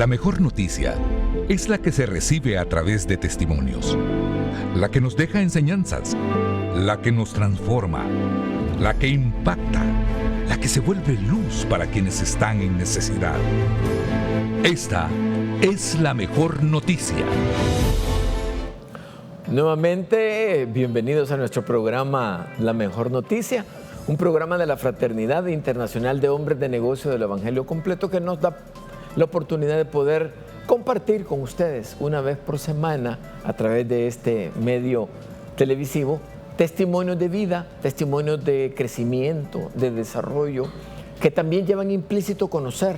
La mejor noticia es la que se recibe a través de testimonios, la que nos deja enseñanzas, la que nos transforma, la que impacta, la que se vuelve luz para quienes están en necesidad. Esta es la mejor noticia. Nuevamente, bienvenidos a nuestro programa La Mejor Noticia, un programa de la Fraternidad Internacional de Hombres de Negocio del Evangelio Completo que nos da la oportunidad de poder compartir con ustedes una vez por semana a través de este medio televisivo testimonios de vida, testimonios de crecimiento, de desarrollo, que también llevan implícito conocer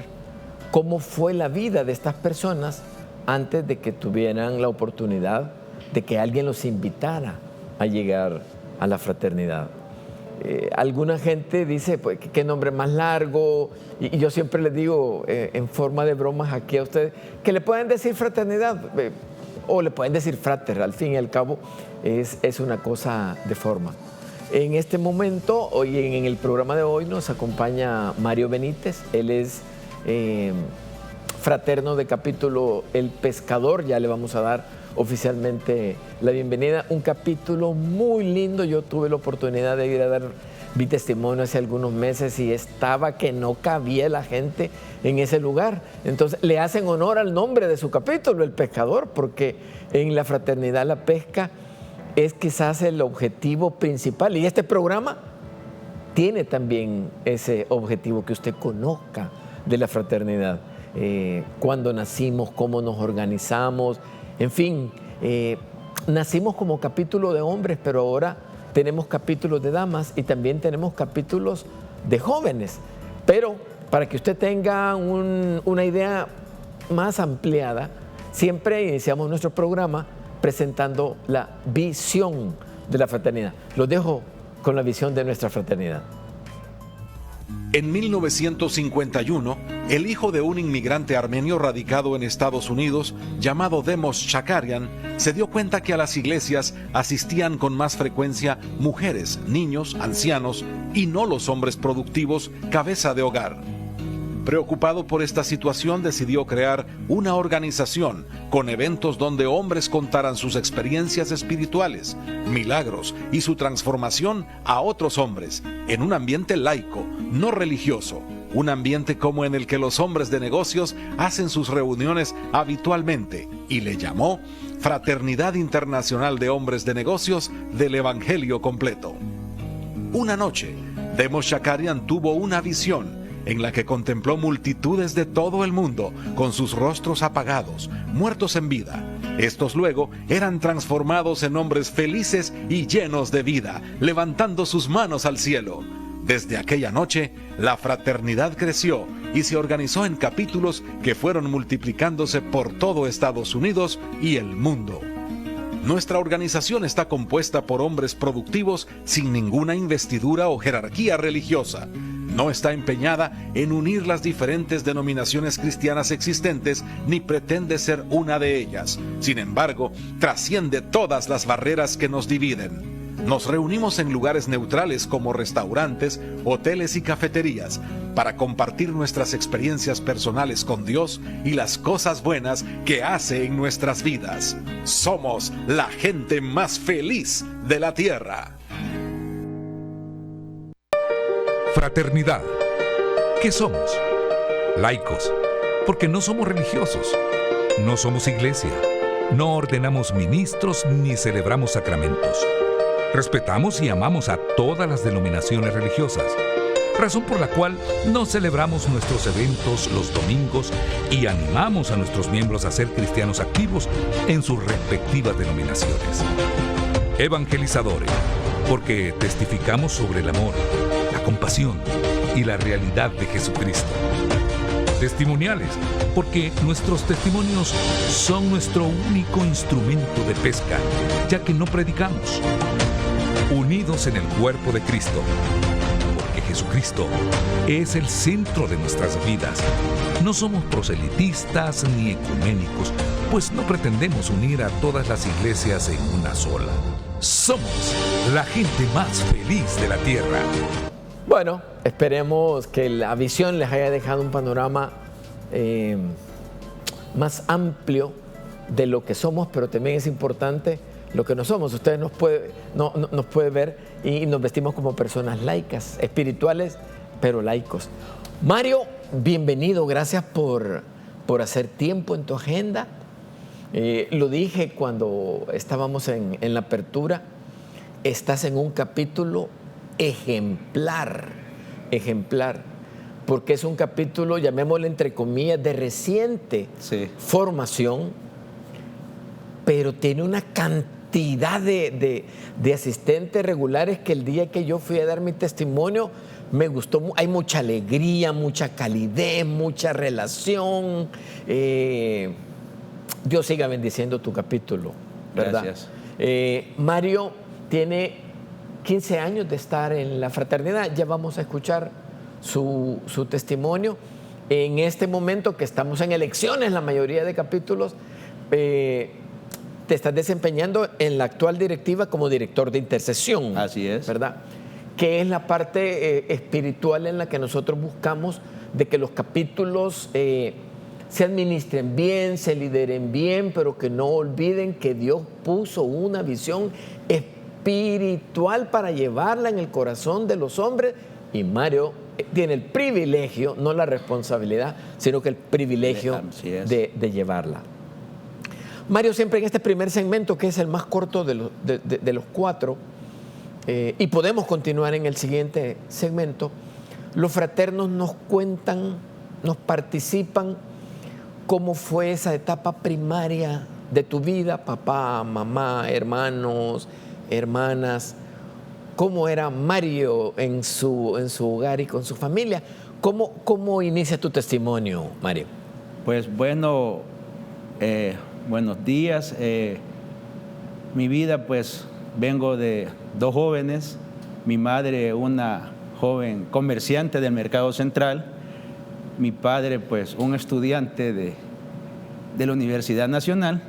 cómo fue la vida de estas personas antes de que tuvieran la oportunidad de que alguien los invitara a llegar a la fraternidad. Alguna gente dice, pues, ¿qué nombre más largo? Y yo siempre les digo, en forma de bromas aquí a ustedes, que le pueden decir fraternidad o le pueden decir frater, al fin y al cabo es una cosa de forma. En este momento, hoy en el programa de hoy nos acompaña Mario Benítez. Él es fraterno de capítulo El Pescador. Ya le vamos a dar oficialmente la bienvenida. Un capítulo muy lindo. Yo tuve la oportunidad de ir a dar mi testimonio hace algunos meses y estaba que no cabía la gente en ese lugar. Entonces le hacen honor al nombre de su capítulo, El Pescador, porque en la fraternidad la pesca es quizás el objetivo principal, y este programa tiene también ese objetivo, que usted conozca de la fraternidad, cuándo nacimos, cómo nos organizamos, en fin, nacimos como capítulo de hombres, pero ahora tenemos capítulos de damas y también tenemos capítulos de jóvenes. Pero para que usted tenga una idea más ampliada, siempre iniciamos nuestro programa presentando la visión de la fraternidad. Los dejo con la visión de nuestra fraternidad. En 1951, el hijo de un inmigrante armenio radicado en Estados Unidos, llamado Demos Shakarian, se dio cuenta que a las iglesias asistían con más frecuencia mujeres, niños, ancianos y no los hombres productivos, cabeza de hogar. Preocupado por esta situación, decidió crear una organización con eventos donde hombres contaran sus experiencias espirituales, milagros y su transformación a otros hombres, en un ambiente laico, no religioso, un ambiente como en el que los hombres de negocios hacen sus reuniones habitualmente, y le llamó Fraternidad Internacional de Hombres de Negocios del Evangelio Completo. Una noche, Demos Shakarian tuvo una visión en la que contempló multitudes de todo el mundo con sus rostros apagados, muertos en vida. Estos luego eran transformados en hombres felices y llenos de vida, levantando sus manos al cielo. Desde aquella noche, la fraternidad creció y se organizó en capítulos que fueron multiplicándose por todo Estados Unidos y el mundo. Nuestra organización está compuesta por hombres productivos sin ninguna investidura o jerarquía religiosa. No está empeñada en unir las diferentes denominaciones cristianas existentes, ni pretende ser una de ellas. Sin embargo, trasciende todas las barreras que nos dividen. Nos reunimos en lugares neutrales como restaurantes, hoteles y cafeterías para compartir nuestras experiencias personales con Dios y las cosas buenas que hace en nuestras vidas. Somos la gente más feliz de la tierra. Fraternidad. ¿Qué somos? Laicos, porque no somos religiosos. No somos iglesia. No ordenamos ministros ni celebramos sacramentos. Respetamos y amamos a todas las denominaciones religiosas, razón por la cual no celebramos nuestros eventos los domingos y animamos a nuestros miembros a ser cristianos activos en sus respectivas denominaciones. Evangelizadores, porque testificamos sobre el amor, la compasión y la realidad de Jesucristo. Testimoniales, porque nuestros testimonios son nuestro único instrumento de pesca, ya que no predicamos. Unidos en el cuerpo de Cristo, porque Jesucristo es el centro de nuestras vidas. No somos proselitistas ni ecuménicos, pues no pretendemos unir a todas las iglesias en una sola. Somos la gente más feliz de la tierra. Bueno, esperemos que la visión les haya dejado un panorama más amplio de lo que somos, pero también es importante lo que no somos. Ustedes nos puede ver y nos vestimos como personas laicas, espirituales, pero laicos. Mario, bienvenido, gracias por hacer tiempo en tu agenda. Lo dije cuando estábamos en la apertura, estás en un capítulo ejemplar, porque es un capítulo, llamémosle entre comillas, de reciente formación, pero tiene una cantidad de asistentes regulares que el día que yo fui a dar mi testimonio me gustó. Hay mucha alegría, mucha calidez, mucha relación. Dios siga bendiciendo tu capítulo, ¿verdad? Gracias. Mario tiene 15 años de estar en la fraternidad. Ya vamos a escuchar su testimonio. En este momento que estamos en elecciones, la mayoría de capítulos, te estás desempeñando en la actual directiva como director de intercesión. Así es. ¿Verdad? Que es la parte espiritual en la que nosotros buscamos de que los capítulos se administren bien, se lideren bien, pero que no olviden que Dios puso una visión espiritual para llevarla en el corazón de los hombres, y Mario tiene el privilegio, no la responsabilidad, sino que el privilegio de llevarla. Mario, siempre en este primer segmento, que es el más corto de los cuatro, y podemos continuar en el siguiente segmento, los fraternos nos cuentan, nos participan cómo fue esa etapa primaria de tu vida, papá, mamá, hermanos, hermanas, cómo era Mario en su hogar y con su familia. ¿Cómo inicia tu testimonio, Mario? Pues bueno, buenos días. Mi vida, pues vengo de dos jóvenes. Mi madre, una joven comerciante del Mercado Central. Mi padre, pues un estudiante de la Universidad Nacional.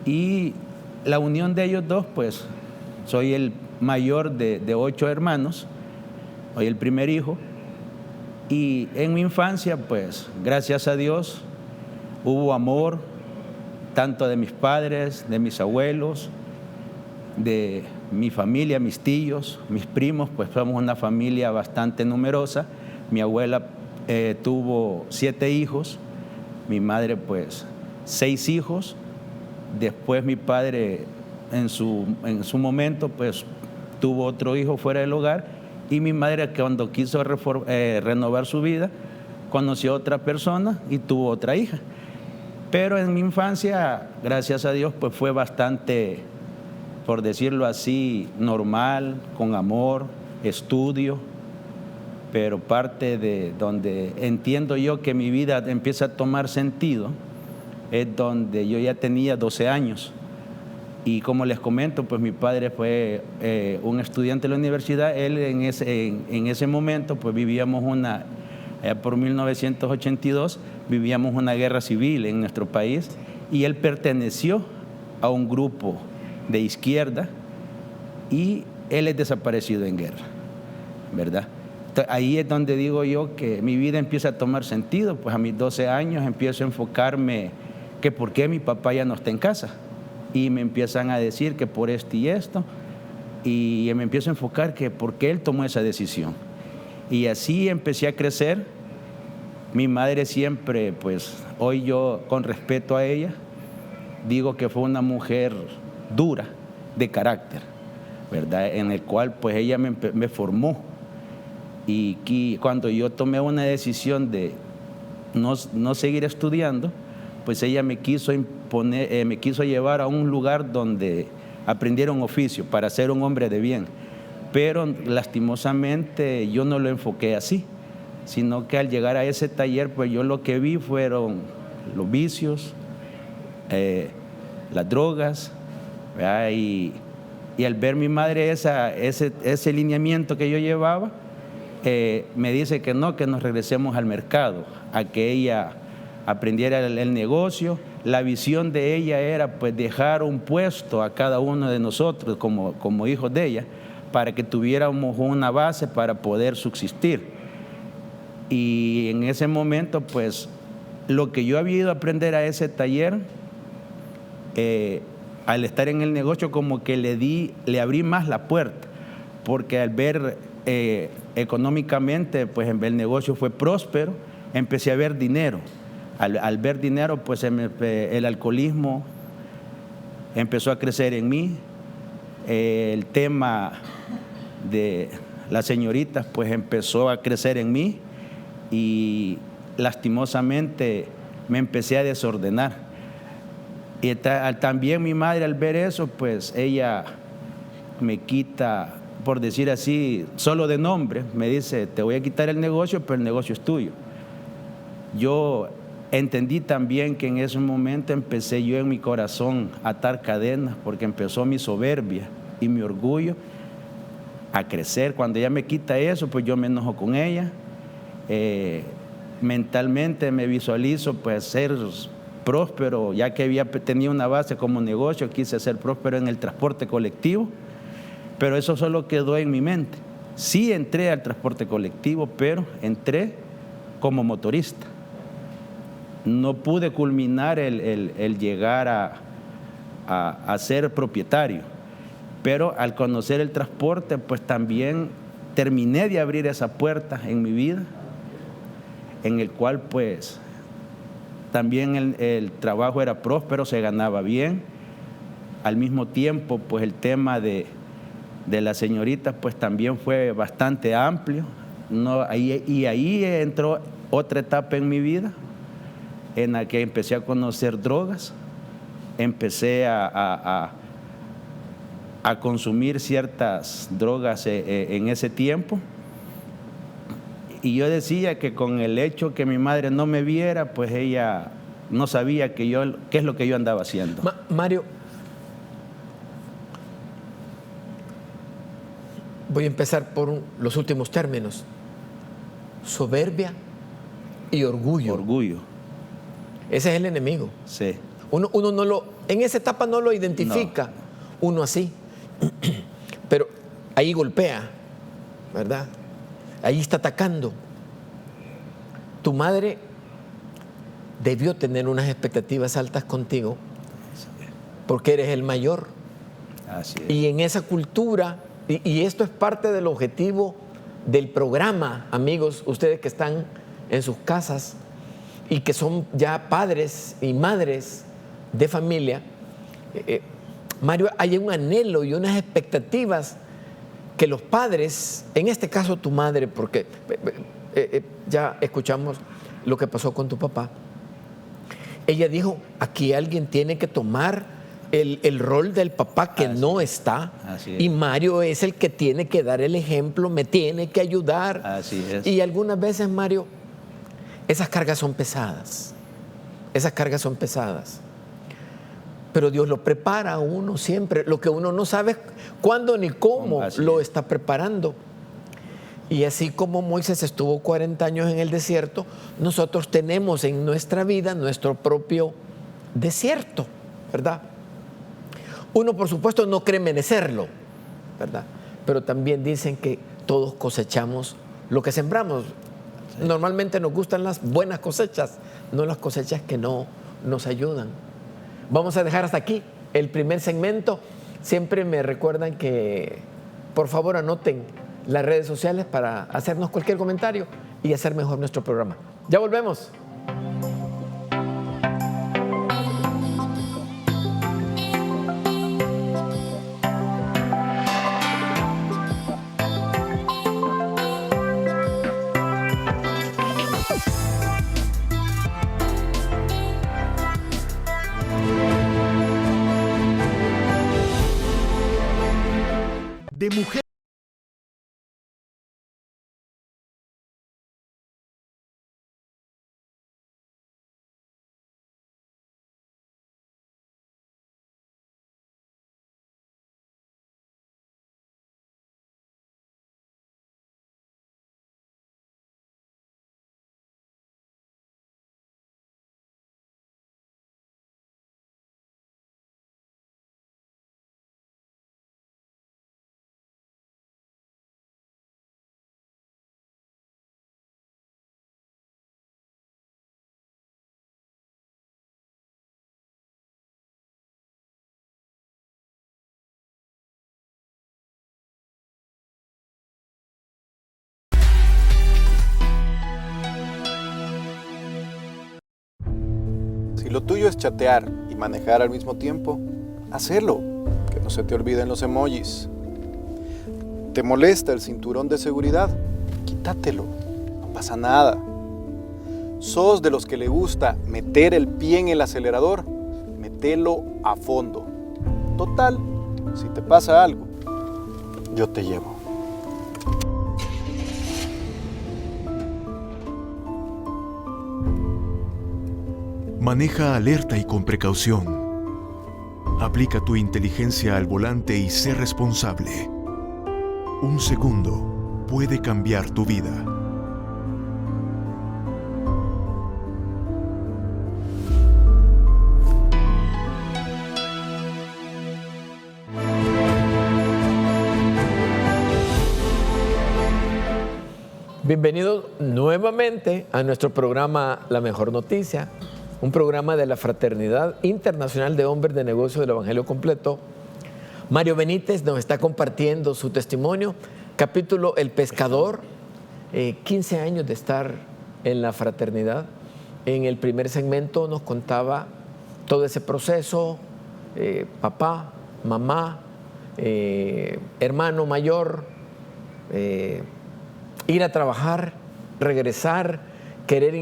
Y la unión de ellos dos, pues soy el mayor de 8 hermanos, soy el primer hijo. Y en mi infancia, pues gracias a Dios, hubo amor, tanto de mis padres, de mis abuelos, de mi familia, mis tíos, mis primos, pues somos una familia bastante numerosa. Mi abuela tuvo 7 hijos, mi madre pues 6 hijos. Después mi padre en su momento pues tuvo otro hijo fuera del hogar, y mi madre, cuando quiso renovar su vida, conoció a otra persona y tuvo otra hija. Pero en mi infancia, gracias a Dios, pues fue bastante, por decirlo así, normal, con amor, estudio, pero parte de donde entiendo yo que mi vida empieza a tomar sentido es donde yo ya tenía 12 años. Y como les comento, pues mi padre fue un estudiante de la universidad. Él en ese momento, pues vivíamos por 1982, vivíamos una guerra civil en nuestro país, y él perteneció a un grupo de izquierda y él es desaparecido en guerra, ¿verdad? Ahí es donde digo yo que mi vida empieza a tomar sentido. Pues a mis 12 años empiezo a enfocarme que por qué mi papá ya no está en casa, y me empiezan a decir que por esto y esto, y me empiezo a enfocar que por qué él tomó esa decisión. Y así empecé a crecer. Mi madre siempre, pues hoy yo con respeto a ella, digo que fue una mujer dura de carácter, ¿verdad? En el cual pues ella me formó. Y cuando yo tomé una decisión de no seguir estudiando, pues ella me quiso llevar a un lugar donde aprendiera un oficio para ser un hombre de bien. Pero lastimosamente yo no lo enfoqué así, sino que al llegar a ese taller, pues yo lo que vi fueron los vicios, las drogas, ¿verdad? Y al ver mi madre ese lineamiento que yo llevaba, me dice que no, que nos regresemos al mercado, a que ella aprendiera el negocio. La visión de ella era pues dejar un puesto a cada uno de nosotros como hijos de ella, para que tuviéramos una base para poder subsistir. Y en ese momento pues lo que yo había ido a aprender a ese taller, al estar en el negocio como que le abrí más la puerta, porque al ver económicamente, pues el negocio fue próspero, empecé a ver dinero. Al ver dinero, pues el alcoholismo empezó a crecer en mí. El tema de las señoritas, pues empezó a crecer en mí y lastimosamente me empecé a desordenar. Y también mi madre, al ver eso, pues ella me quita, por decir así, solo de nombre, me dice: te voy a quitar el negocio, pero el negocio es tuyo. Yo entendí también que en ese momento empecé yo en mi corazón a atar cadenas, porque empezó mi soberbia y mi orgullo a crecer. Cuando ella me quita eso, pues yo me enojo con ella. Mentalmente me visualizo pues ser próspero, ya que había tenido una base como negocio, quise ser próspero en el transporte colectivo, pero eso solo quedó en mi mente. Sí entré al transporte colectivo, pero entré como motorista. No pude culminar el llegar a ser propietario, pero al conocer el transporte, pues también terminé de abrir esa puerta en mi vida, en el cual pues también el trabajo era próspero, se ganaba bien. Al mismo tiempo, pues el tema de las señoritas pues también fue bastante amplio. Ahí entró otra etapa en mi vida, en la que empecé a conocer drogas, empecé a consumir ciertas drogas en ese tiempo. Y yo decía que con el hecho que mi madre no me viera, pues ella no sabía qué es lo que yo andaba haciendo. Mario, voy a empezar por los últimos términos: soberbia y orgullo. Orgullo. Ese es el enemigo. Sí. Uno en esa etapa no lo identifica, uno así, pero ahí golpea, ¿verdad? Ahí está atacando. Tu madre debió tener unas expectativas altas contigo porque eres el mayor. Así es. Y en esa cultura, y esto es parte del objetivo del programa, amigos, ustedes que están en sus casas y que son ya padres y madres de familia, Mario, hay un anhelo y unas expectativas que los padres, en este caso tu madre, porque ya escuchamos lo que pasó con tu papá, ella dijo: aquí alguien tiene que tomar el rol del papá que no está, y Mario es el que tiene que dar el ejemplo, me tiene que ayudar. Así es. Y algunas veces, Mario, esas cargas son pesadas, pero Dios lo prepara a uno siempre. Lo que uno no sabe es cuándo ni cómo lo está preparando. Y así como Moisés estuvo 40 años en el desierto, nosotros tenemos en nuestra vida nuestro propio desierto, ¿verdad? Uno, por supuesto, no cree merecerlo, ¿verdad? Pero también dicen que todos cosechamos lo que sembramos. Sí. Normalmente nos gustan las buenas cosechas, no las cosechas que no nos ayudan. Vamos a dejar hasta aquí el primer segmento. Siempre me recuerdan que, por favor, anoten las redes sociales para hacernos cualquier comentario y hacer mejor nuestro programa. Ya volvemos. De mujer. lo tuyo es chatear y manejar al mismo tiempo, hacelo, que no se te olviden los emojis. ¿Te molesta el cinturón de seguridad? Quítatelo, no pasa nada. ¿Sos de los que le gusta meter el pie en el acelerador? Mételo a fondo. Total, si te pasa algo, yo te llevo. Maneja alerta y con precaución. Aplica tu inteligencia al volante y sé responsable. Un segundo puede cambiar tu vida. Bienvenidos nuevamente a nuestro programa La Mejor Noticia, un programa de la Fraternidad Internacional de Hombres de Negocios del Evangelio Completo. Mario Benítez nos está compartiendo su testimonio, capítulo El Pescador, 15 años de estar en la fraternidad. En el primer segmento nos contaba todo ese proceso, papá, mamá, hermano mayor, ir a trabajar, regresar, querer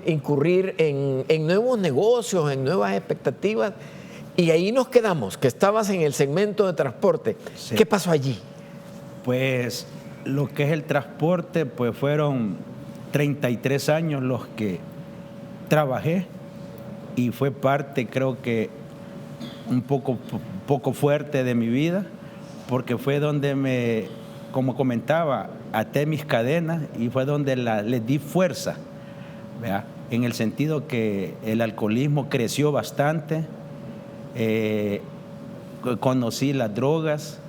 incurrir en nuevos negocios, en nuevas expectativas. Y ahí nos quedamos, que estabas en el segmento de transporte. Sí. ¿Qué pasó allí? Pues lo que es el transporte, pues fueron 33 años los que trabajé y fue parte, creo que, un poco fuerte de mi vida, porque fue donde como comentaba, até mis cadenas y fue donde les di fuerza, ¿verdad? En el sentido que el alcoholismo creció bastante, conocí las drogas,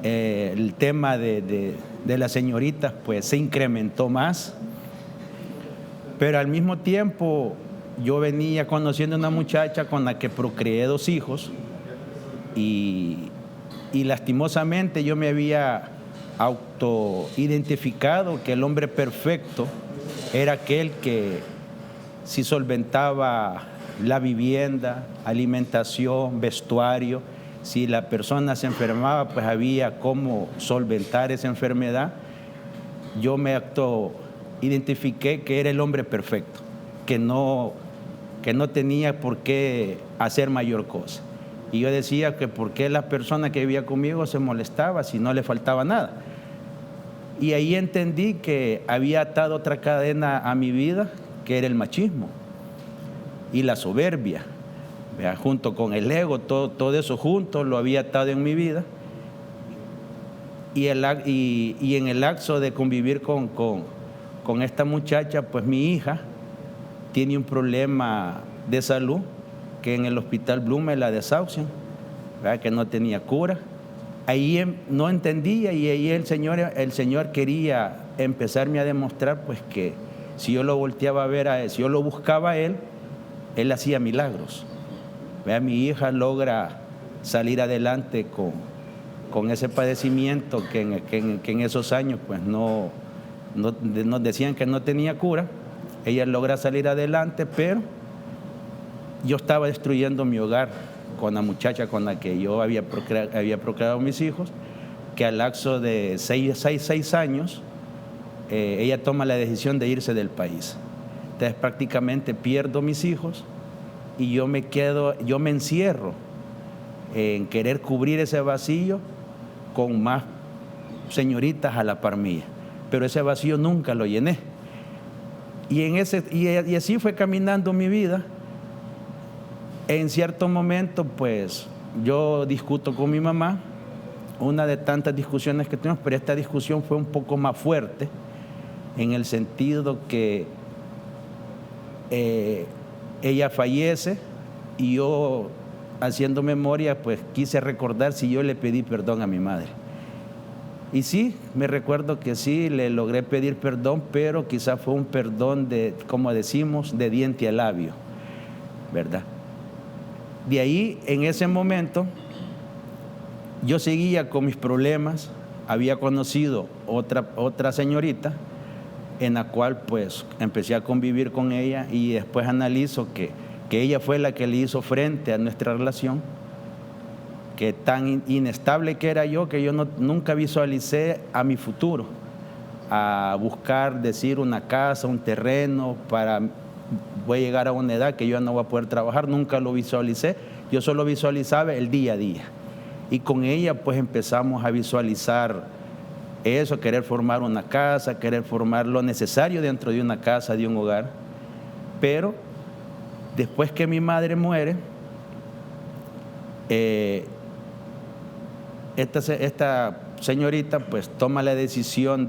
el tema de las señoritas pues se incrementó más, pero al mismo tiempo yo venía conociendo una muchacha con la que procreé 2 hijos y lastimosamente yo me había autoidentificado que el hombre perfecto era aquel que si solventaba la vivienda, alimentación, vestuario, si la persona se enfermaba, pues había cómo solventar esa enfermedad. Yo me autoidentifiqué que era el hombre perfecto, que no tenía por qué hacer mayor cosa. Y yo decía que por qué la persona que vivía conmigo se molestaba si no le faltaba nada. Y ahí entendí que había atado otra cadena a mi vida, que era el machismo y la soberbia, ¿verdad? Junto con el ego, todo eso junto lo había atado en mi vida. Y en el lapso de convivir con esta muchacha, pues mi hija tiene un problema de salud, que en el hospital Blume la desahucian, ¿verdad? Que no tenía cura. Ahí no entendía y ahí el Señor quería empezarme a demostrar pues que si yo lo volteaba a ver a él, si yo lo buscaba a él hacía milagros. ¿Verdad? Mi hija logra salir adelante con ese padecimiento que en esos años pues no nos decían que no tenía cura. Ella logra salir adelante, pero yo estaba destruyendo mi hogar con la muchacha con la que yo había procreado mis hijos, que al lapso de 6 años, ella toma la decisión de irse del país. Entonces prácticamente pierdo mis hijos y yo me encierro en querer cubrir ese vacío con más señoritas a la par mía. Pero ese vacío nunca lo llené. Y así fue caminando mi vida. En cierto momento, pues, yo discuto con mi mamá, una de tantas discusiones que tenemos, pero esta discusión fue un poco más fuerte, en el sentido que ella fallece y yo, haciendo memoria, pues quise recordar si yo le pedí perdón a mi madre. Y sí, me recuerdo que sí, le logré pedir perdón, pero quizás fue un perdón de, como decimos, de diente a labio, ¿verdad? De ahí, en ese momento, yo seguía con mis problemas, había conocido otra señorita, en la cual pues empecé a convivir con ella y después analizo que que ella fue la que le hizo frente a nuestra relación, que tan inestable que era yo, que yo nunca visualicé a mi futuro, a buscar, decir, una casa, un terreno, voy a llegar a una edad que yo ya no voy a poder trabajar, nunca lo visualicé, yo solo visualizaba el día a día. Y con ella pues empezamos a visualizar eso, querer formar una casa, querer formar lo necesario dentro de una casa, de un hogar. Pero después que mi madre muere, esta señorita pues toma la decisión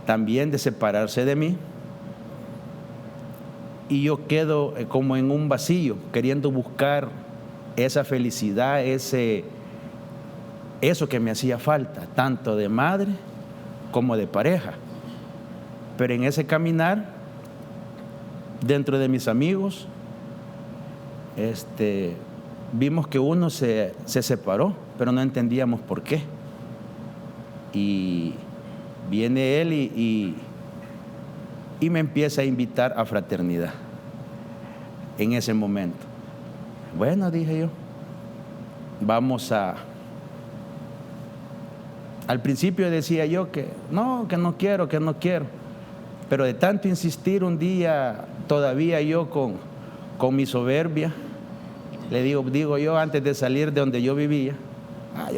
también de separarse de mí, y yo quedo como en un vacío, queriendo buscar esa felicidad, eso que me hacía falta, tanto de madre como de pareja. Pero en ese caminar, dentro de mis amigos, vimos que uno se separó, pero no entendíamos por qué. Y viene él y me empieza a invitar a fraternidad en ese momento. Bueno, dije yo, vamos Al principio decía yo que no quiero, pero de tanto insistir un día, todavía yo con mi soberbia, le digo yo, antes de salir de donde yo vivía,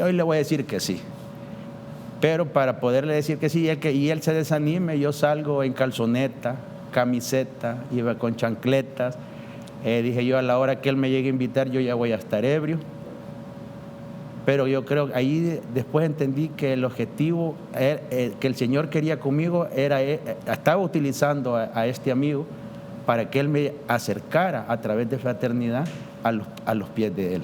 hoy le voy a decir que sí. Pero para poderle decir que sí y él se desanime, yo salgo en calzoneta, camiseta, iba con chancletas. Dije yo, a la hora que él me llegue a invitar, yo ya voy a estar ebrio. Pero yo creo que ahí después entendí que el objetivo que el Señor quería conmigo estaba utilizando a este amigo para que él me acercara a través de fraternidad a los pies de él.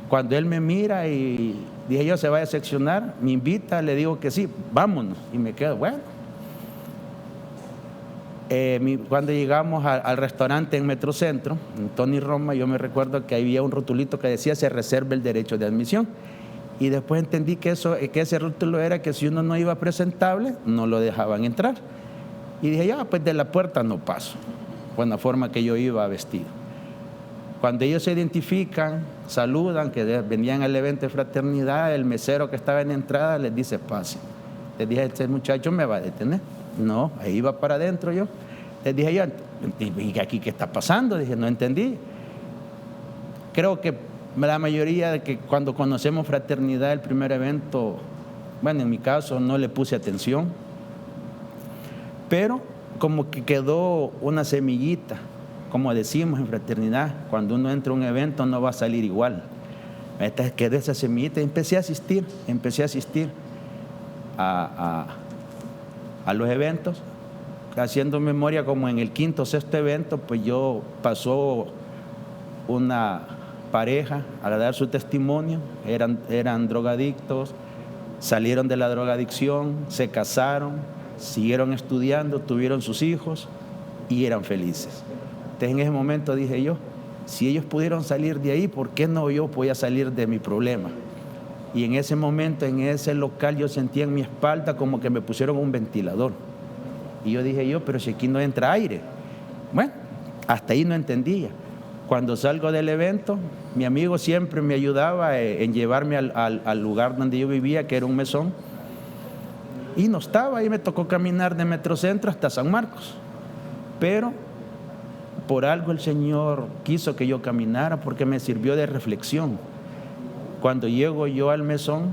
Cuando él me mira y dije yo, se va a decepcionar, me invita, le digo que sí, vámonos, y me quedo, bueno. Cuando llegamos al restaurante en Metrocentro, en Tony Roma, yo me recuerdo que había un rotulito que decía se reserva el derecho de admisión, y después entendí que ese rótulo era que si uno no iba presentable, no lo dejaban entrar, y dije ya, pues de la puerta no paso, con la forma que yo iba vestido. Cuando ellos se identifican, saludan, que venían al evento de fraternidad, el mesero que estaba en la entrada les dice pase. Les dije, este muchacho me va a detener. No, ahí iba para adentro yo. Les dije yo, ¿y aquí qué está pasando? Dije, no entendí. Creo que la mayoría de que cuando conocemos fraternidad, el primer evento, bueno, en mi caso no le puse atención, pero como que quedó una semillita, como decimos en fraternidad, cuando uno entra a un evento no va a salir igual. Quedó esa semillita y empecé a asistir a los eventos, haciendo memoria como en el quinto o sexto evento, pues pasó una pareja a dar su testimonio, eran drogadictos, salieron de la drogadicción, se casaron, siguieron estudiando, tuvieron sus hijos y eran felices. Entonces en ese momento dije yo, si ellos pudieron salir de ahí, ¿por qué no yo podía salir de mi problema? Y en ese momento, en ese local, yo sentía en mi espalda como que me pusieron un ventilador. Y yo dije yo, pero si aquí no entra aire. Bueno, hasta ahí no entendía. Cuando salgo del evento, mi amigo siempre me ayudaba en llevarme al lugar donde yo vivía, que era un mesón. Y no estaba, ahí me tocó caminar de Metrocentro hasta San Marcos. Pero por algo el Señor quiso que yo caminara, porque me sirvió de reflexión. Cuando llego yo al mesón,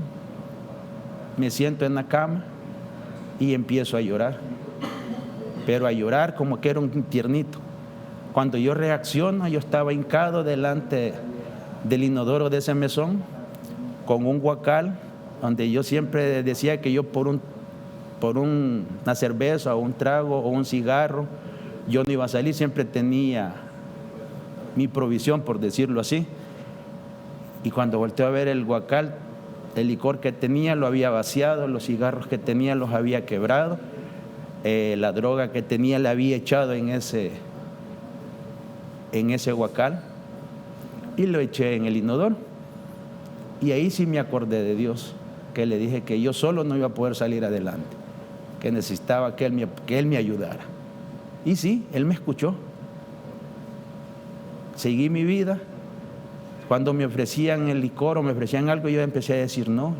me siento en la cama y empiezo a llorar. Pero a llorar como que era un tiernito. Cuando yo reacciono, yo estaba hincado delante del inodoro de ese mesón, con un guacal, donde yo siempre decía que yo por una cerveza o un trago o un cigarro, yo no iba a salir, siempre tenía mi provisión, por decirlo así. Y cuando volteé a ver el guacal, el licor que tenía lo había vaciado, los cigarros que tenía los había quebrado, la droga que tenía la había echado en ese guacal y lo eché en el inodoro. Y ahí sí me acordé de Dios, que le dije que yo solo no iba a poder salir adelante, que necesitaba que Él me ayudara. Y sí, Él me escuchó. seguí mi vida. Cuando me ofrecían el licor o me ofrecían algo, yo empecé a decir no,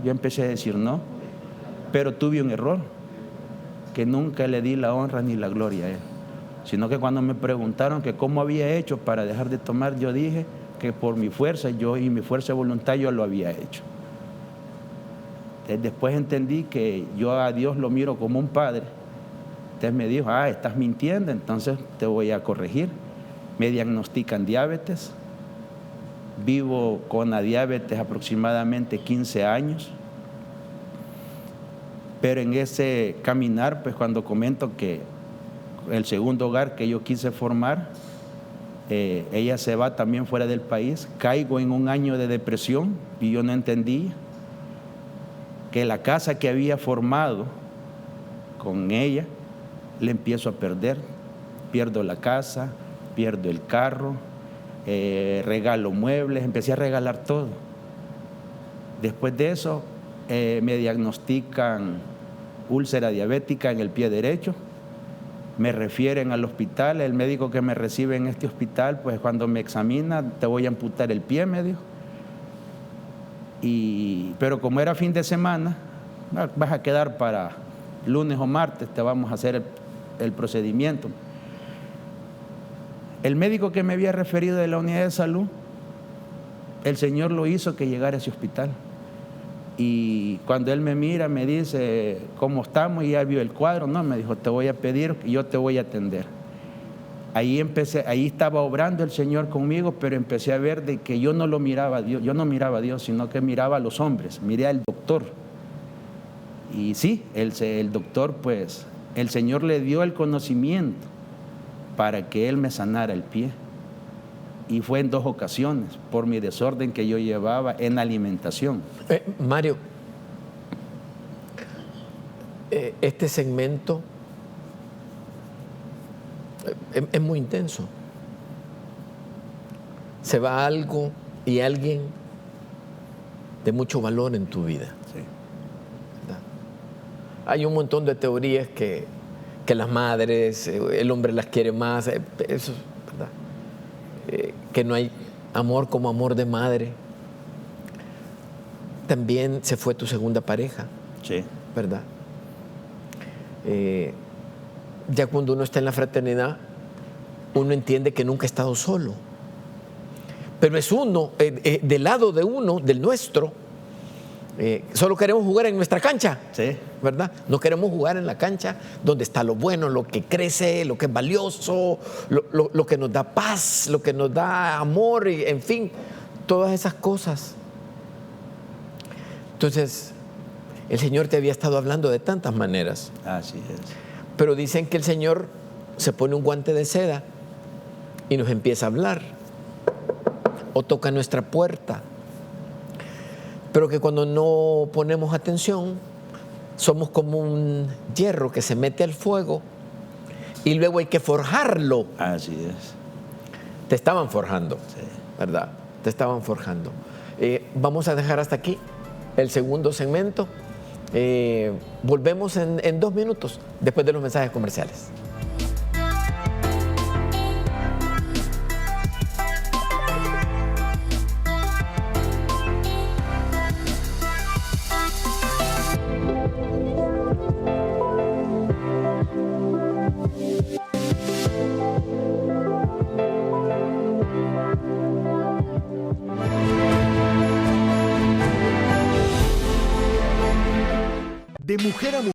pero tuve un error, que nunca le di la honra ni la gloria a él, sino que cuando me preguntaron que cómo había hecho para dejar de tomar, yo dije que por mi fuerza, yo y mi fuerza de voluntad, yo lo había hecho. Después entendí que yo a Dios lo miro como un padre. Entonces me dijo, estás mintiendo, entonces te voy a corregir. Me diagnostican diabetes, vivo con la diabetes aproximadamente 15 años, pero en ese caminar, pues cuando comento que el segundo hogar que yo quise formar, ella se va también fuera del país, caigo en un año de depresión y yo no entendía que la casa que había formado con ella, le empiezo a perder. Pierdo la casa, pierdo el carro, regalo muebles, empecé a regalar todo. Después de eso, me diagnostican úlcera diabética en el pie derecho, me refieren al hospital, el médico que me recibe en este hospital, pues cuando me examina, te voy a amputar el pie, me dijo. Pero como era fin de semana, vas a quedar para lunes o martes, te vamos a hacer el procedimiento. El médico que me había referido de la unidad de salud, el Señor lo hizo que llegara a ese hospital. Y cuando él me mira, me dice, ¿cómo estamos? Y ya vio el cuadro. No, me dijo, te voy a pedir y yo te voy a atender. Ahí estaba obrando el Señor conmigo, pero empecé a ver de que yo no lo miraba a Dios, yo no miraba a Dios, sino que miraba a los hombres, miré al doctor. Y sí, el doctor, pues, el Señor le dio el conocimiento para que él me sanara el pie. Y fue en 2 ocasiones, por mi desorden que yo llevaba en alimentación. Mario, este segmento es muy intenso. Se va algo y alguien de mucho valor en tu vida. Sí. ¿Verdad? Hay un montón de teorías que las madres, el hombre las quiere más, eso, ¿verdad? Que no hay amor como amor de madre. También se fue tu segunda pareja, Sí. ¿verdad? Ya cuando uno está en la fraternidad, uno entiende que nunca ha estado solo. Pero es uno, del lado de uno, del nuestro, solo queremos jugar en nuestra cancha, Sí. ¿verdad? No queremos jugar en la cancha donde está lo bueno, lo que crece, lo que es valioso, lo que nos da paz, lo que nos da amor, y, en fin, todas esas cosas. Entonces, el Señor te había estado hablando de tantas maneras. Así es. Pero dicen que el Señor se pone un guante de seda y nos empieza a hablar o toca nuestra puerta, pero que cuando no ponemos atención somos como un hierro que se mete al fuego y luego hay que forjarlo. Así es. Te estaban forjando, Sí. ¿verdad? Te estaban forjando. Vamos a dejar hasta aquí el segundo segmento. Volvemos en 2 minutos después de los mensajes comerciales. De mujer a mujer.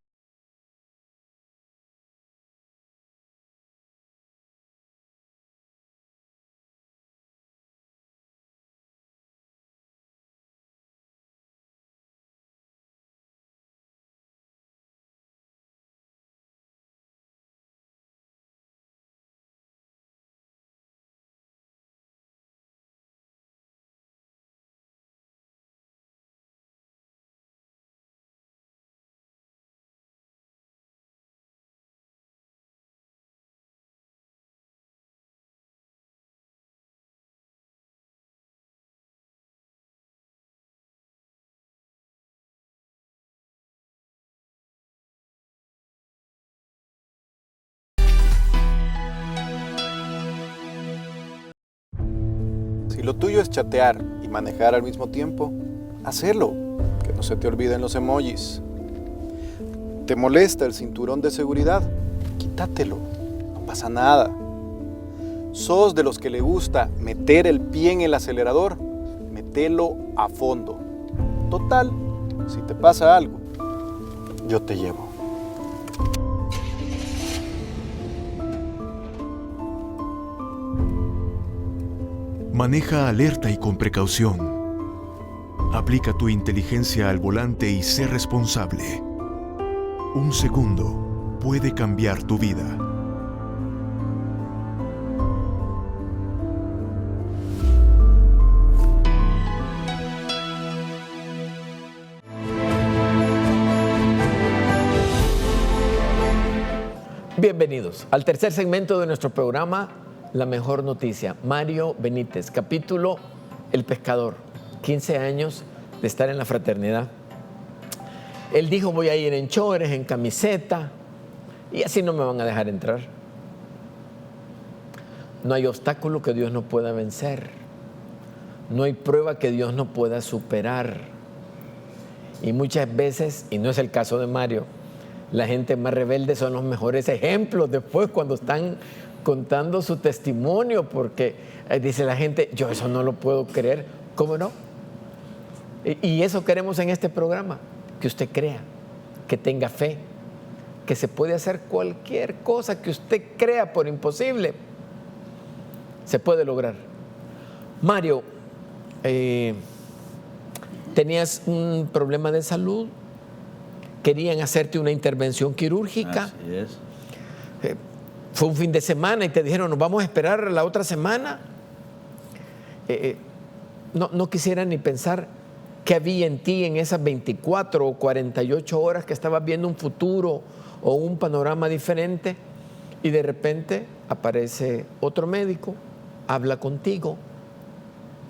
lo tuyo es chatear y manejar al mismo tiempo, hacerlo, que no se te olviden los emojis. ¿Te molesta el cinturón de seguridad? Quítatelo, no pasa nada. ¿Sos de los que le gusta meter el pie en el acelerador? Mételo a fondo. Total, si te pasa algo, yo te llevo. Maneja alerta y con precaución. Aplica tu inteligencia al volante y sé responsable. Un segundo puede cambiar tu vida. Bienvenidos al tercer segmento de nuestro programa, La Mejor Noticia. Mario Benítez, capítulo El Pescador, 15 años de estar en la fraternidad. Él dijo, voy a ir en chores, en camiseta, y así no me van a dejar entrar. No hay obstáculo que Dios no pueda vencer. No hay prueba que Dios no pueda superar. Y muchas veces, y no es el caso de Mario, la gente más rebelde son los mejores ejemplos después cuando están contando su testimonio, porque dice la gente, yo eso no lo puedo creer. ¿Cómo no? Y eso queremos en este programa, que usted crea, que tenga fe, que se puede hacer cualquier cosa que usted crea por imposible, se puede lograr. Mario, tenías un problema de salud, querían hacerte una intervención quirúrgica. Así es. Fue un fin de semana y te dijeron, nos vamos a esperar la otra semana. No quisiera ni pensar qué había en ti en esas 24 o 48 horas que estabas viendo un futuro o un panorama diferente, y de repente aparece otro médico, habla contigo.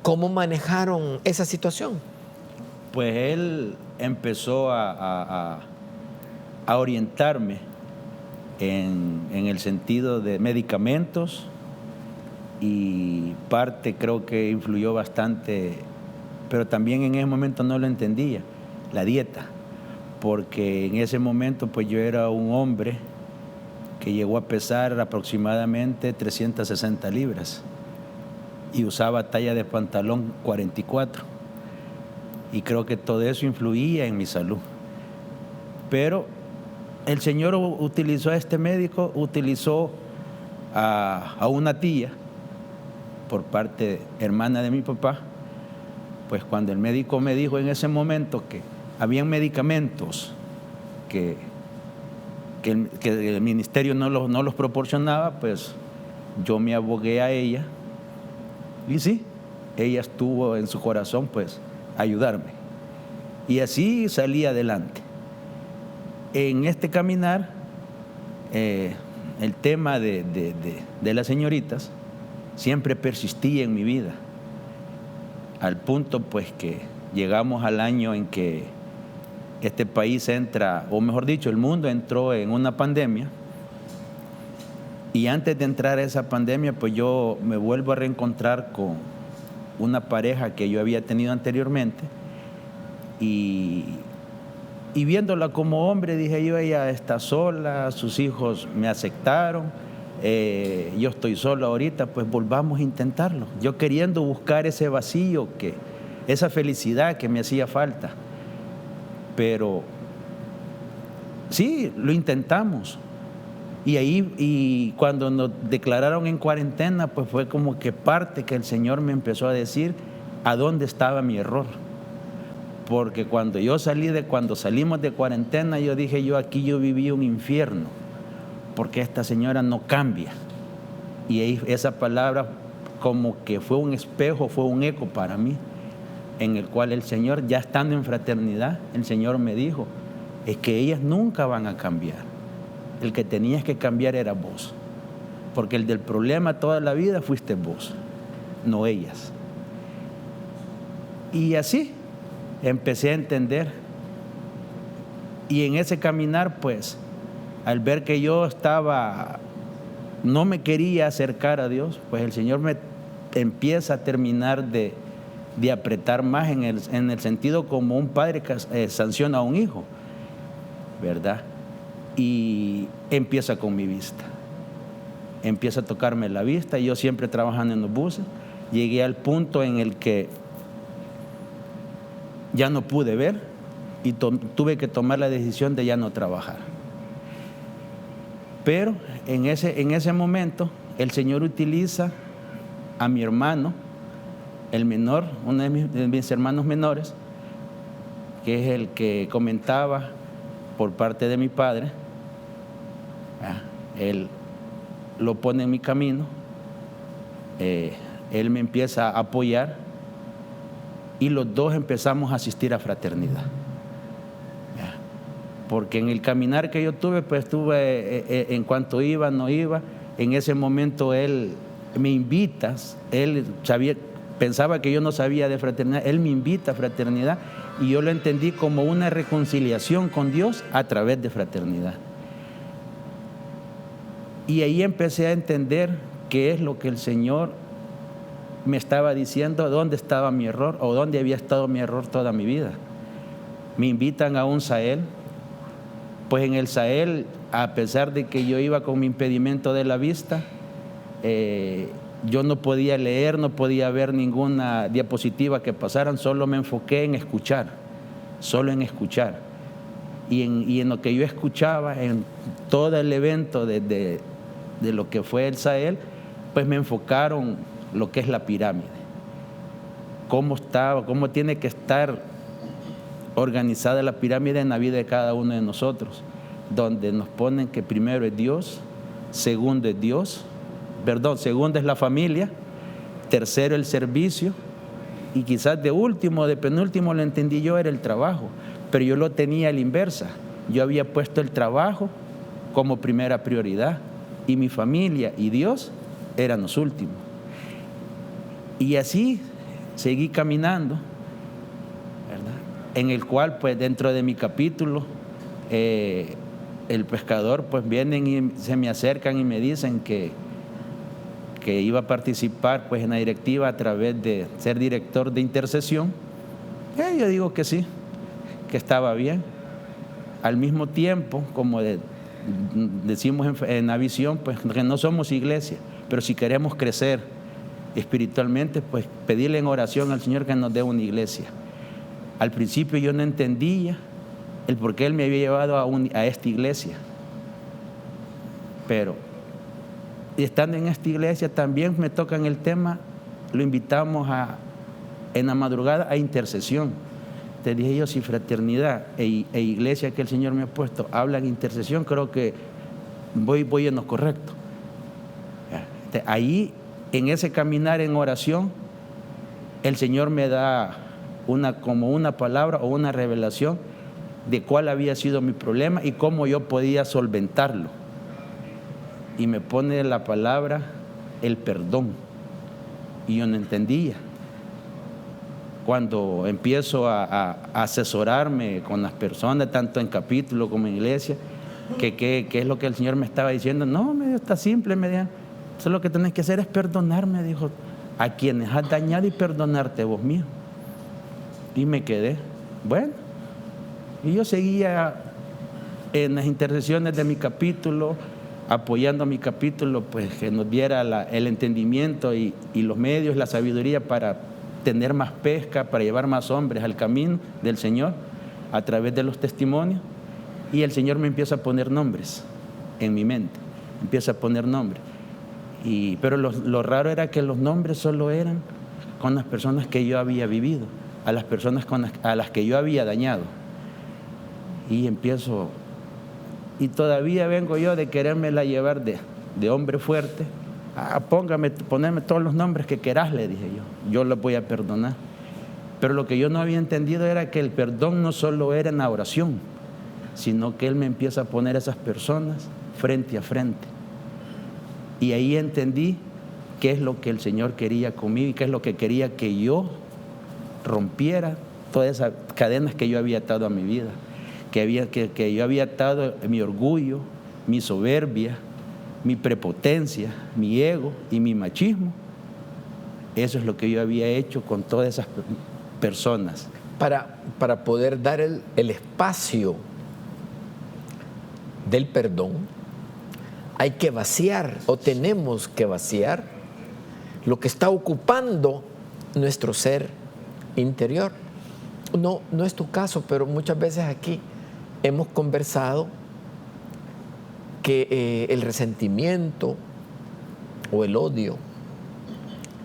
¿Cómo manejaron esa situación? Pues él empezó a orientarme en el sentido de medicamentos, y parte creo que influyó bastante, pero también en ese momento no lo entendía, la dieta, porque en ese momento pues yo era un hombre que llegó a pesar aproximadamente 360 libras y usaba talla de pantalón 44. Y creo que todo eso influía en mi salud. Pero el Señor utilizó a este médico, utilizó a una tía, por parte hermana de mi papá. Pues cuando el médico me dijo en ese momento que habían medicamentos que el ministerio no los proporcionaba, pues yo me abogué a ella. Y sí, ella estuvo en su corazón, pues, ayudarme. Y así salí adelante. En este caminar, el tema de las señoritas siempre persistía en mi vida, al punto pues que llegamos al año en que este país entra, o mejor dicho, el mundo entró en una pandemia. Y antes de entrar a esa pandemia, pues yo me vuelvo a reencontrar con una pareja que yo había tenido anteriormente, y viéndola como hombre, dije yo, ella está sola, sus hijos me aceptaron, yo estoy solo ahorita, pues volvamos a intentarlo. Yo queriendo buscar ese vacío, esa felicidad que me hacía falta. Pero sí, lo intentamos. Y cuando nos declararon en cuarentena, pues fue como que parte que el Señor me empezó a decir a dónde estaba mi error. Porque cuando salimos de cuarentena, yo dije, aquí yo viví un infierno, porque esta señora no cambia. Y esa palabra como que fue un espejo, fue un eco para mí, en el cual el Señor, ya estando en fraternidad, el Señor me dijo, es que ellas nunca van a cambiar. El que tenías que cambiar era vos, porque el del problema toda la vida fuiste vos, no ellas. Y así empecé a entender. Y en ese caminar, pues, al ver que yo no me quería acercar a Dios, pues el Señor empieza a terminar de apretar más en el sentido como un padre sanciona a un hijo, ¿verdad? Y empieza con mi vista. Empieza a tocarme la vista, y yo siempre trabajando en los buses, llegué al punto en el que ya no pude ver y tuve que tomar la decisión de ya no trabajar. Pero en ese momento el Señor utiliza a mi hermano, el menor, uno de mis hermanos menores, que es el que comentaba por parte de mi padre. Él lo pone en mi camino, él me empieza a apoyar y los dos empezamos a asistir a fraternidad. Porque en el caminar que yo tuve, pues en cuanto iba, no iba, en ese momento él me invita, él pensaba que yo no sabía de fraternidad, él me invita a fraternidad y yo lo entendí como una reconciliación con Dios a través de fraternidad. Y ahí empecé a entender qué es lo que el Señor me estaba diciendo, dónde estaba mi error o dónde había estado mi error toda mi vida. Me invitan a un Sahel, pues en el Sahel, a pesar de que yo iba con mi impedimento de la vista, yo no podía leer, no podía ver ninguna diapositiva que pasaran, solo me enfoqué en escuchar, solo en escuchar. Y en lo que yo escuchaba, en todo el evento de lo que fue el Sahel, pues me enfocaron lo que es la pirámide, cómo tiene que estar organizada la pirámide en la vida de cada uno de nosotros, donde nos ponen que primero es Dios, segundo es la familia, tercero el servicio, y quizás de penúltimo lo entendí yo, era el trabajo, pero yo lo tenía a la inversa. Yo había puesto el trabajo como primera prioridad y mi familia y Dios eran los últimos. Y así seguí caminando, ¿verdad? En el cual, pues dentro de mi capítulo, el pescador, pues vienen y se me acercan y me dicen que iba a participar pues en la directiva a través de ser director de intercesión. Yo digo que sí, que estaba bien. Al mismo tiempo, como decimos en la visión, pues que no somos iglesia, pero si queremos crecer espiritualmente, pues pedirle en oración al Señor que nos dé una iglesia. Al principio yo no entendía el por qué Él me había llevado a esta iglesia, pero estando en esta iglesia también me tocan el tema, lo invitamos en la madrugada a intercesión. Te dije yo, si fraternidad e iglesia que el Señor me ha puesto hablan de intercesión, creo que voy en lo correcto. Ahí, en ese caminar en oración, el Señor me da como una palabra o una revelación de cuál había sido mi problema y cómo yo podía solventarlo. Y me pone la palabra el perdón. Y yo no entendía. Cuando empiezo a asesorarme con las personas, tanto en capítulo como en iglesia, qué es lo que el Señor me estaba diciendo. No, me dijo, está simple, me dijo. Eso lo que tenés que hacer es perdonar, me dijo, a quienes has dañado y perdonarte vos mismo. Y me quedé, bueno. Y yo seguía en las intercesiones de mi capítulo, apoyando a mi capítulo, pues que nos diera el entendimiento y los medios, la sabiduría para tener más pesca, para llevar más hombres al camino del Señor a través de los testimonios. Y el Señor me empieza a poner nombres en mi mente, empieza a poner nombres. Pero lo raro era que los nombres solo eran con las personas que yo había vivido, a las personas a las que yo había dañado. Y empiezo, y todavía vengo yo de querérmela llevar de hombre fuerte. Poneme todos los nombres que querás, le dije yo los voy a perdonar. Pero lo que yo no había entendido era que el perdón no solo era en la oración, sino que Él me empieza a poner a esas personas frente a frente. Y ahí entendí qué es lo que el Señor quería conmigo y qué es lo que quería que yo rompiera todas esas cadenas que yo había atado a mi vida, que yo había atado mi orgullo, mi soberbia, mi prepotencia, mi ego y mi machismo. Eso es lo que yo había hecho con todas esas personas. Para poder dar el espacio del perdón, hay que vaciar o tenemos que vaciar lo que está ocupando nuestro ser interior. No es tu caso, pero muchas veces aquí hemos conversado que el resentimiento o el odio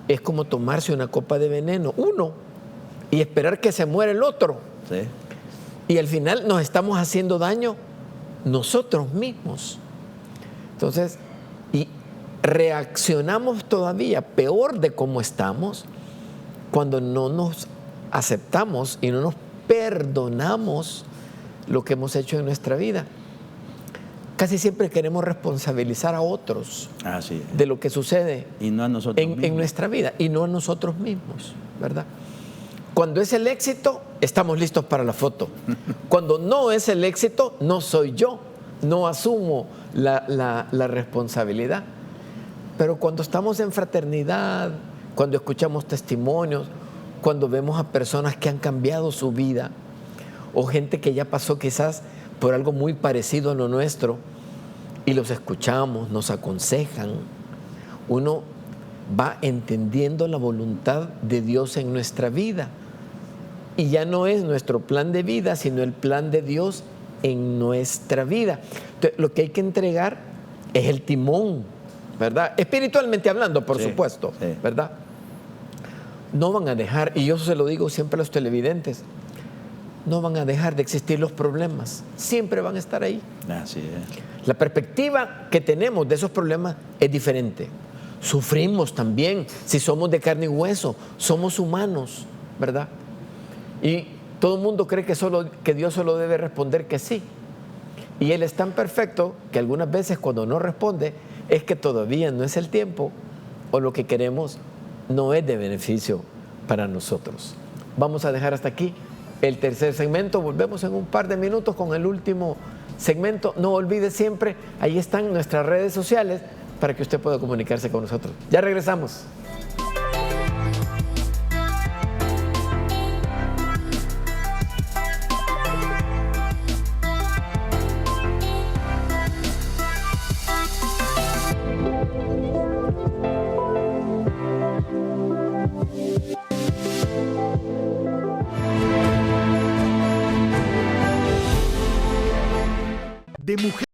es como tomarse una copa de veneno, uno, y esperar que se muera el otro. Sí. Y al final nos estamos haciendo daño nosotros mismos. Entonces, y reaccionamos todavía peor de cómo estamos cuando no nos aceptamos y no nos perdonamos lo que hemos hecho en nuestra vida. Casi siempre queremos responsabilizar a otros de lo que sucede y no a nosotros en nuestra vida y no a nosotros mismos, ¿verdad? Cuando es el éxito, estamos listos para la foto. Cuando no es el éxito, no soy yo, no asumo la responsabilidad. Pero cuando estamos en fraternidad, cuando escuchamos testimonios, cuando vemos a personas que han cambiado su vida o gente que ya pasó quizás por algo muy parecido a lo nuestro y los escuchamos, nos aconsejan, uno va entendiendo la voluntad de Dios en nuestra vida. Y ya no es nuestro plan de vida, sino el plan de Dios en nuestra vida. Entonces, lo que hay que entregar es el timón, ¿verdad? Espiritualmente hablando, por supuesto, ¿verdad? No van a dejar, y yo se lo digo siempre a los televidentes, no van a dejar de existir los problemas, siempre van a estar ahí. Así es. La perspectiva que tenemos de esos problemas es diferente. Sufrimos también, si somos de carne y hueso, somos humanos, ¿verdad? Y todo el mundo cree que Dios solo debe responder que sí. Y Él es tan perfecto que algunas veces cuando no responde es que todavía no es el tiempo o lo que queremos no es de beneficio para nosotros. Vamos a dejar hasta aquí el tercer segmento. Volvemos en un par de minutos con el último segmento. No olvide siempre, ahí están nuestras redes sociales para que usted pueda comunicarse con nosotros. Ya regresamos. De mujer.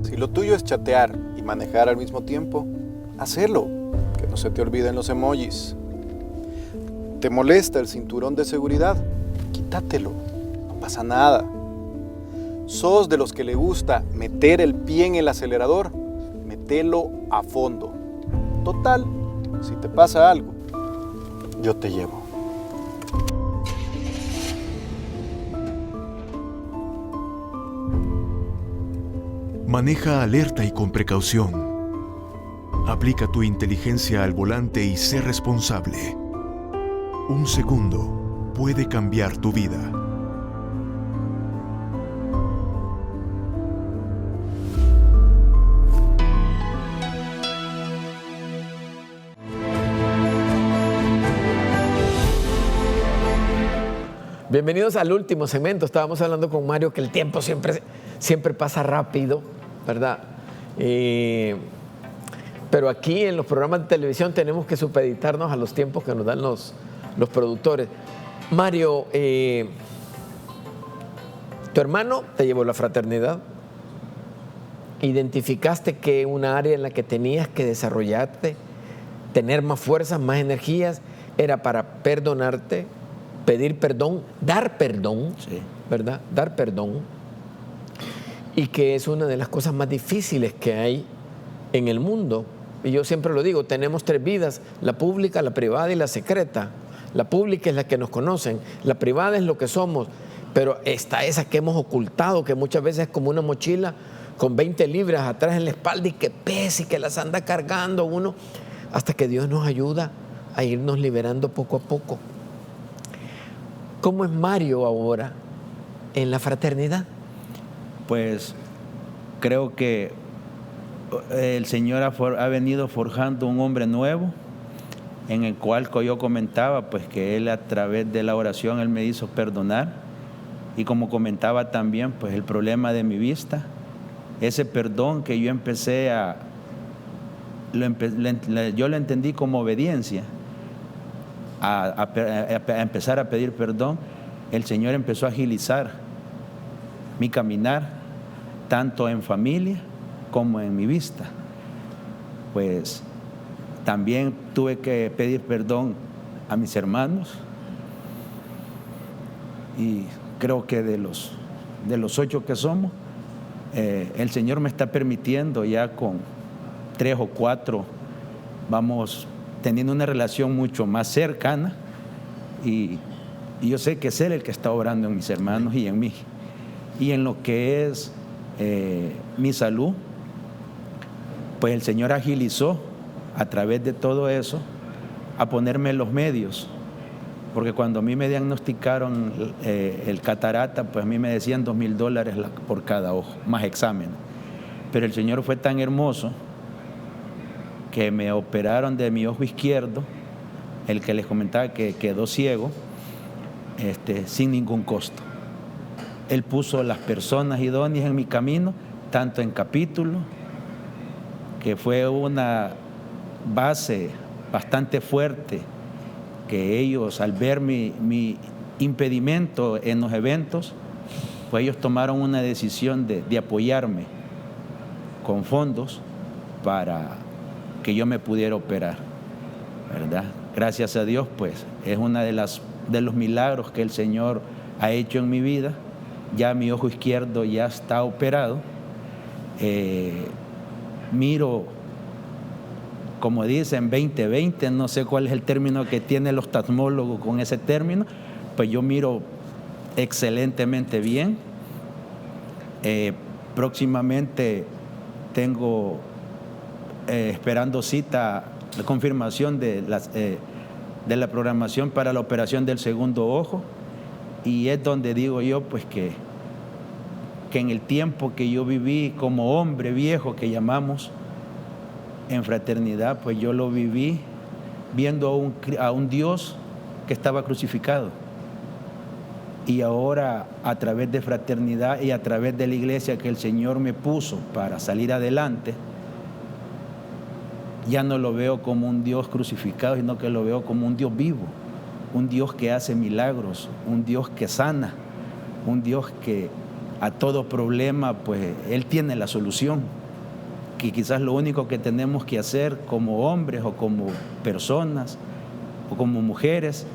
Si lo tuyo es chatear y manejar al mismo tiempo, hazlo, que no se te olviden los emojis. ¿Te molesta el cinturón de seguridad? Quítatelo, no pasa nada. ¿Sos de los que le gusta meter el pie en el acelerador? Mételo a fondo. Total, si te pasa algo, yo te llevo. Maneja alerta y con precaución. Aplica tu inteligencia al volante y sé responsable. Un segundo puede cambiar tu vida. Bienvenidos al último segmento. Estábamos hablando con Mario que el tiempo siempre pasa rápido, ¿verdad? Pero aquí en los programas de televisión tenemos que supeditarnos a los tiempos que nos dan los productores. Mario, Tu hermano te llevó a la fraternidad. Identificaste que una área en la que tenías que desarrollarte, tener más fuerzas, más energías, era para perdonarte, pedir perdón, dar perdón, Sí. ¿verdad? Dar perdón. Y que es una de las cosas más difíciles que hay en el mundo. Y yo siempre lo digo, tenemos 3 vidas, la pública, la privada y la secreta. La pública es la que nos conocen, la privada es lo que somos, pero está esa que hemos ocultado, que muchas veces es como una mochila con 20 libras atrás en la espalda y que pesa y que las anda cargando uno, hasta que Dios nos ayuda a irnos liberando poco a poco. ¿Cómo es Mario ahora en la fraternidad? Pues creo que el Señor ha venido forjando un hombre nuevo, en el cual yo comentaba pues que Él, a través de la oración, Él me hizo perdonar, y como comentaba también pues el problema de mi vista, ese perdón que yo empecé yo lo entendí como obediencia a empezar a pedir perdón. El Señor empezó a agilizar mi caminar, tanto en familia como en mi vista. Pues también tuve que pedir perdón a mis hermanos, y creo que de los 8 que somos, el Señor me está permitiendo ya con 3 o 4, vamos teniendo una relación mucho más cercana, y yo sé que es Él el que está obrando en mis hermanos y en mí. Y en lo que es mi salud, pues el Señor agilizó a través de todo eso a ponerme los medios, porque cuando a mí me diagnosticaron el catarata, pues a mí me decían $2,000 por cada ojo, más exámenes. Pero el Señor fue tan hermoso que me operaron de mi ojo izquierdo, el que les comentaba que quedó ciego, sin ningún costo. Él puso las personas idóneas en mi camino, tanto en Capítulo, que fue una base bastante fuerte, que ellos, al ver mi impedimento en los eventos, pues ellos tomaron una decisión de apoyarme con fondos para que yo me pudiera operar, ¿verdad? Gracias a Dios, pues es una de los milagros que el Señor ha hecho en mi vida. Ya mi ojo izquierdo ya está operado. Miro, como dicen, 20/20, no sé cuál es el término que tiene el oftalmólogo con ese término, pues yo miro excelentemente bien. Próximamente tengo esperando cita, la confirmación de la programación para la operación del segundo ojo, y es donde digo yo pues que en el tiempo que yo viví como hombre viejo que llamamos en fraternidad, pues yo lo viví viendo a un Dios que estaba crucificado, y ahora a través de fraternidad y a través de la iglesia que el Señor me puso para salir adelante, ya no lo veo como un Dios crucificado, sino que lo veo como un Dios vivo, un Dios que hace milagros, un Dios que sana, un Dios que a todo problema, pues Él tiene la solución, que quizás lo único que tenemos que hacer como hombres o como personas o como mujeres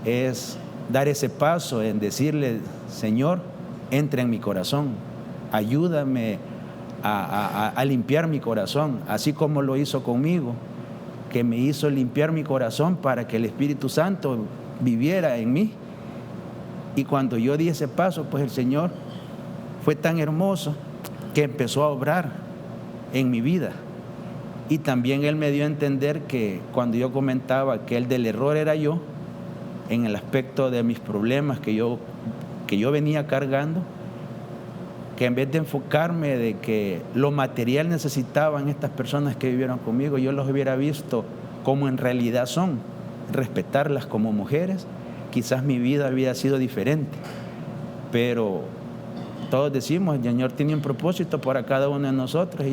es dar ese paso en decirle: Señor, entra en mi corazón, ayúdame a limpiar mi corazón, así como lo hizo conmigo, que me hizo limpiar mi corazón para que el Espíritu Santo viviera en mí. Y cuando yo di ese paso, pues el Señor fue tan hermoso que empezó a obrar en mi vida. Y también Él me dio a entender que cuando yo comentaba que el del error era yo, en el aspecto de mis problemas que yo venía cargando, que en vez de enfocarme de que lo material necesitaban estas personas que vivieron conmigo, yo los hubiera visto como en realidad son, respetarlas como mujeres, quizás mi vida había sido diferente. Pero todos decimos, el Señor tiene un propósito para cada uno de nosotros,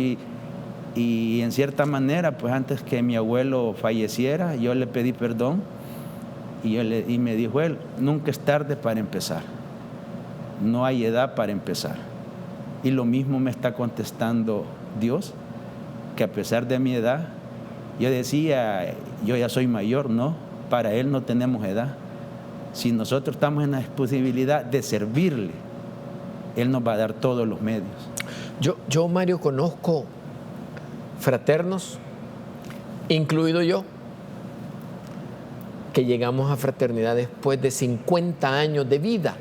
y en cierta manera, pues antes que mi abuelo falleciera, yo le pedí perdón, y me dijo él: nunca es tarde para empezar. no hay edad para empezar. Y lo mismo me está contestando Dios, que a pesar de mi edad, yo decía, yo ya soy mayor, no, para Él no tenemos edad. Si nosotros estamos en la posibilidad de servirle, Él nos va a dar todos los medios. Yo, Mario, conozco fraternos, incluido yo, que llegamos a fraternidad después de 50 años de vida.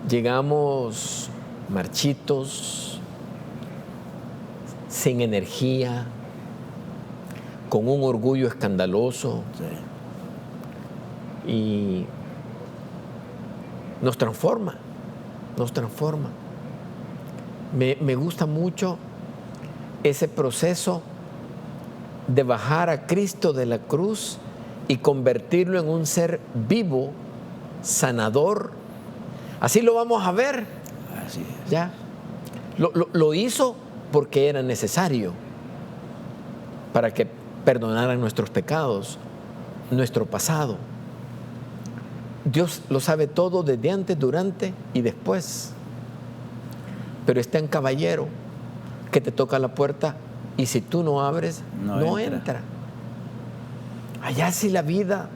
Llegamos marchitos, sin energía, con un orgullo escandaloso. Sí. Y nos transforma. Me gusta mucho ese proceso de bajar a Cristo de la cruz y convertirlo en un ser vivo, sanador. Así lo vamos a ver. Así es. ¿Ya? Lo hizo porque era necesario para que perdonaran nuestros pecados, nuestro pasado. Dios lo sabe todo desde antes, durante y después. Pero está en caballero que te toca la puerta y si tú no abres, no entra. Allá si la vida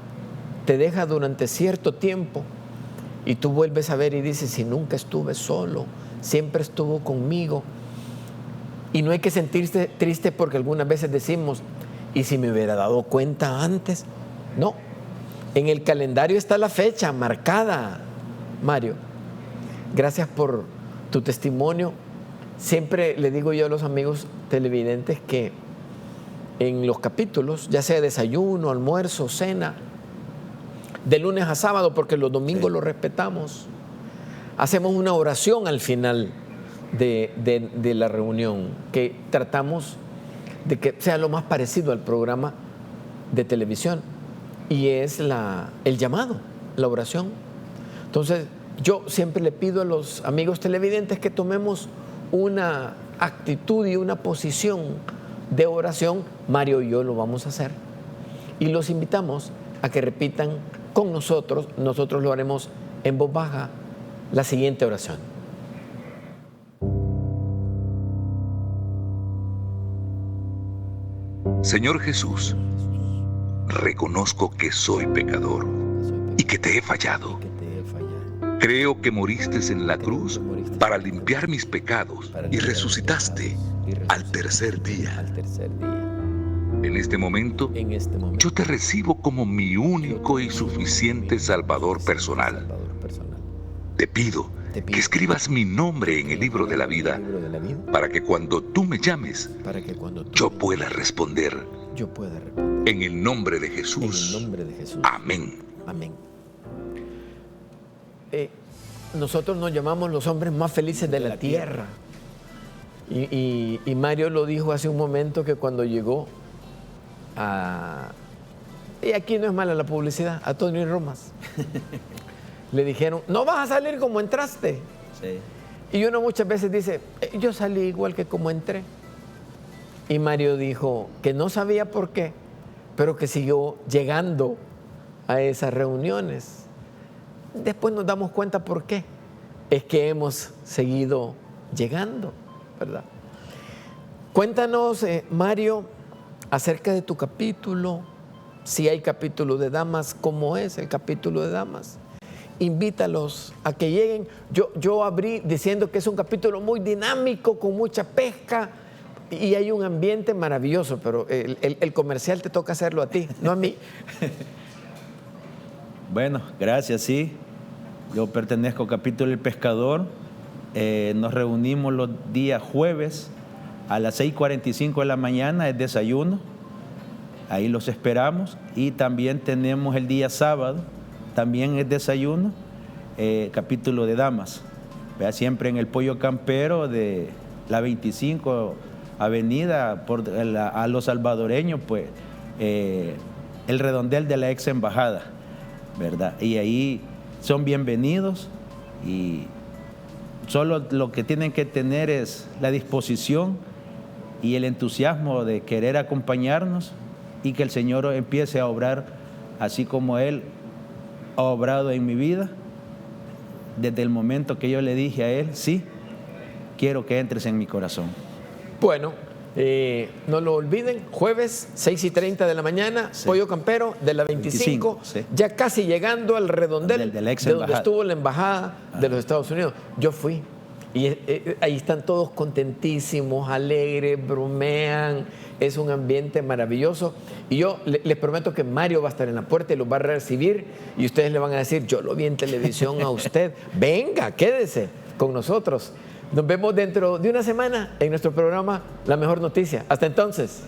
te deja durante cierto tiempo y tú vuelves a ver y dices, si nunca estuve solo, siempre estuvo conmigo. Y no hay que sentirse triste porque algunas veces decimos, ¿y si me hubiera dado cuenta antes? No, en el calendario está la fecha marcada, Mario. Gracias por tu testimonio. Siempre le digo yo a los amigos televidentes que en los capítulos, ya sea desayuno, almuerzo, cena, de lunes a sábado, porque los domingos los respetamos, hacemos una oración al final de la reunión, que tratamos de que sea lo más parecido al programa de televisión, y es el llamado, la oración. Entonces, yo siempre le pido a los amigos televidentes que tomemos una actitud y una posición de oración. Mario y yo lo vamos a hacer y los invitamos a que repitan con nosotros lo haremos en voz baja, la siguiente oración. Señor Jesús, reconozco que soy pecador y que te he fallado. Creo que moriste en la cruz para limpiar mis pecados y resucitaste al tercer día. En este momento, yo te recibo como mi único y suficiente Salvador personal. Te pido que escribas mi nombre en el libro de la vida para que cuando tú me llames, yo pueda responder. En el nombre de Jesús. Amén. Amén. Nosotros nos llamamos los hombres más felices de la tierra. Y Mario lo dijo hace un momento que cuando llegó y aquí no es mala la publicidad, a Tony Romas, le dijeron, no vas a salir como entraste. Sí. Y uno muchas veces dice, yo salí igual que como entré. Y Mario dijo que no sabía por qué, pero que siguió llegando a esas reuniones. Después nos damos cuenta por qué. Es que hemos seguido llegando, ¿verdad? Cuéntanos, Mario, acerca de tu capítulo. Si hay capítulo de damas, ¿cómo es el capítulo de damas? Invítalos a que lleguen. Yo abrí diciendo que es un capítulo muy dinámico, con mucha pesca, y hay un ambiente maravilloso, pero el comercial te toca hacerlo a ti, no a mí. Bueno, gracias, sí. Yo pertenezco al capítulo El Pescador. Nos reunimos los días jueves a las 6:45 de la mañana, es desayuno. Ahí los esperamos. Y también tenemos el día sábado, también es desayuno, capítulo de damas. Vea, siempre en el Pollo Campero de la 25 Avenida a los salvadoreños, pues el redondel de la ex embajada, ¿verdad? Y ahí son bienvenidos y solo lo que tienen que tener es la disposición y el entusiasmo de querer acompañarnos y que el Señor empiece a obrar así como Él ha obrado en mi vida, desde el momento que yo le dije a él, sí, quiero que entres en mi corazón. Bueno, no lo olviden, jueves 6:30 de la mañana, Sí. Pollo Campero de la 25, sí. ya casi llegando al redondel Del ex de donde embajada. estuvo la embajada de los Estados Unidos. Yo fui y ahí están todos contentísimos, alegres, bromean, es un ambiente maravilloso y yo les prometo que Mario va a estar en la puerta y los va a recibir y ustedes le van a decir, yo lo vi en televisión a usted, venga, quédese con nosotros. Nos vemos dentro de una semana en nuestro programa La Mejor Noticia. Hasta entonces.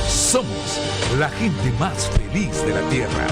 Somos la gente más feliz de la Tierra.